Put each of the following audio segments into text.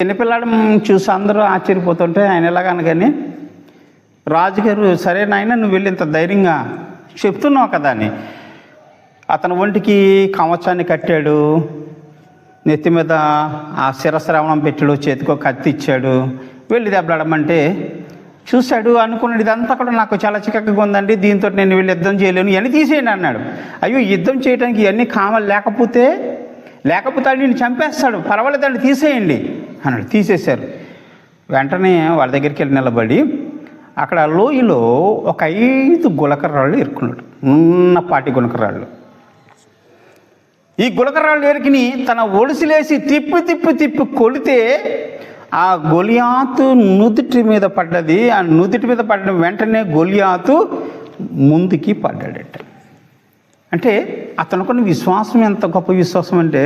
చిన్నపిల్లాడు చూసి అందరూ ఆశ్చర్యపోతుంటే ఆయన ఎలాగనగానే రాజుగారు, సరే నాయన నువ్వు వెళ్ళి ఇంత ధైర్యంగా చెప్తున్నావు కదా అని అతని ఒంటికి కవచాన్ని కట్టాడు, నెత్తి మీద ఆ శిరస్రావణం పెట్టాడు, చేతికో కత్తి ఇచ్చాడు, వెళ్ళి దెబ్బలాడమంటే చూశాడు. అనుకున్నాడు ఇదంతా కూడా నాకు చాలా చిక్కగా ఉందండి, దీంతో నేను వెళ్ళి యుద్ధం చేయలేను, ఇవన్నీ తీసేయండి అన్నాడు. అయ్యో యుద్ధం చేయడానికి ఇవన్నీ కావాలి, లేకపోతే ఆయన చంపేస్తాడు, పర్వాలేదండి తీసేయండి అన్నాడు. తీసేశారు. వెంటనే వాళ్ళ దగ్గరికి వెళ్ళి నిలబడి అక్కడ లోయలో ఒక 5 గులకరాళ్ళు ఎరుకున్నాడు, ఉన్నపాటి గులకరాళ్ళు. ఈ గులకరాళ్ళు ఎరికిని తన ఒడిసిలేసి తిప్పి తిప్పి తిప్పి కొడితే ఆ గొలియాతు నుదుటి మీద పడ్డది. ఆ నుదుటి మీద పడ్డ వెంటనే గొలియాతు ముందుకి పడ్డాడట. అంటే అతనుకున్న విశ్వాసం ఎంత గొప్ప విశ్వాసం అంటే,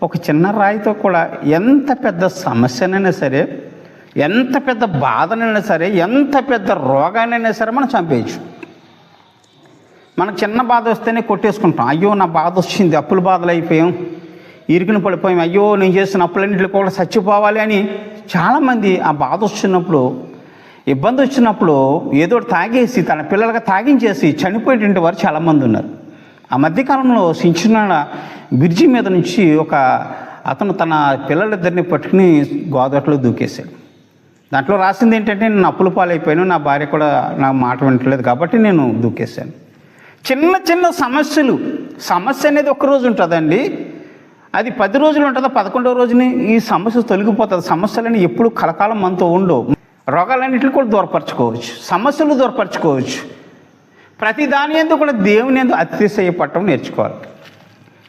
ఒక చిన్న రాయితో కూడా ఎంత పెద్ద సమస్యనైనా సరే, ఎంత పెద్ద బాధనైనా సరే, ఎంత పెద్ద రోగానైనా సరే మనం చంపేయచ్చు. మనకు చిన్న బాధ వస్తేనే కొట్టేసుకుంటాం, అయ్యో నా బాధ వచ్చింది, అప్పుల బాధలు అయిపోయాం, ఇరుకుని పడిపోయాం, అయ్యో నేను చేసిన అప్పులన్నింటిలో కూడా చచ్చిపోవాలి అని చాలామంది ఆ బాధ వచ్చినప్పుడు, ఇబ్బంది వచ్చినప్పుడు ఏదో తాగేసి తన పిల్లలుగా తాగించేసి చనిపోయేటువంటి వారు చాలామంది ఉన్నారు. ఆ మధ్యకాలంలో సించునాడ బ్రిడ్జి మీద నుంచి ఒక అతను తన పిల్లలిద్దరిని పట్టుకుని గోదావరిలో దూకేశాడు. దాంట్లో రాసింది ఏంటంటే, నేను అప్పుల పాలైపోయాను, నా భార్య కూడా నా మాట వింటలేదు కాబట్టి నేను దూకేశాను. చిన్న చిన్న సమస్య అనేది ఒక్కరోజు ఉంటుందండి, అది 10 రోజులు ఉంటుందా, 11వ రోజుని ఈ సమస్య తొలగిపోతుంది. సమస్యలని ఎప్పుడు కలకాలం మనతో ఉండవు. రోగాలన్నింటినీ కూడా దూరపరచుకోవచ్చు, సమస్యలు దూరపరచుకోవచ్చు. ప్రతి దాని ఎందుకు కూడా దేవుని ఎందుకు అతిశయపడటం నేర్చుకోవాలి.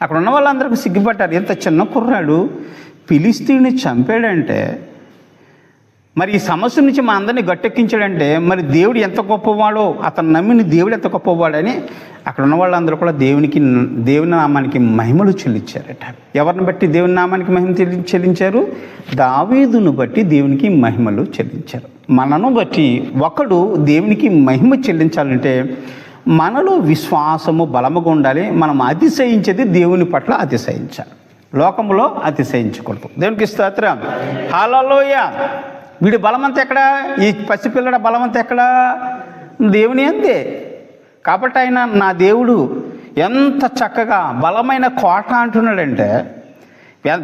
అక్కడ ఉన్న వాళ్ళందరికీ సిగ్గుపడ్డారు. ఎంత చిన్న కుర్రాడు ఫిలిష్తీయుని చంపాడంటే, మరి ఈ సమస్య నుంచి మా అందరినీ గట్టెక్కించాడంటే, మరి దేవుడు ఎంత గొప్పవాడో, అతను నమ్మిన దేవుడు ఎంత గొప్పవాడని అక్కడ ఉన్న వాళ్ళందరూ కూడా దేవుని నామానికి మహిమలు చెల్లించారట. ఎవరిని బట్టి దేవుని నామానికి మహిమ చెల్లించారు? దావీదును బట్టి దేవునికి మహిమలు చెల్లించారు. మనను బట్టి ఒకడు దేవునికి మహిమ చెల్లించాలంటే మనలో విశ్వాసము బలముగా ఉండాలి. మనం అతిశయించేది దేవుని పట్ల అతిశయించాలి, లోకములో అతిశయించకూడదు. దేవునికి స్తోత్రం, హల్లెలూయా. వీడి బలమంతా ఎక్కడ? ఈ పసిపిల్లడ బలమంతా ఎక్కడ? దేవుని అంతే. కాబట్టి ఆయన నా దేవుడు ఎంత చక్కగా బలమైన కోట అంటున్నాడంటే,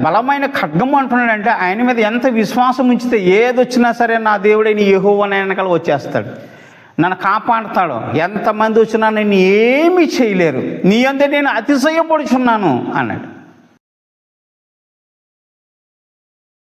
బలమైన ఖడ్గము అంటున్నాడంటే, ఆయన మీద ఎంత విశ్వాసం ఉంచితే ఏదొచ్చినా సరే నా దేవుడైన యెహోవా నా వెనకాల వచ్చేస్తాడు, నన్ను కాపాడుతాడు, ఎంతమంది వచ్చినా నేను ఏమీ చేయలేరు, నీ అందే నేను అతిశయపడుచున్నాను అన్నాడు.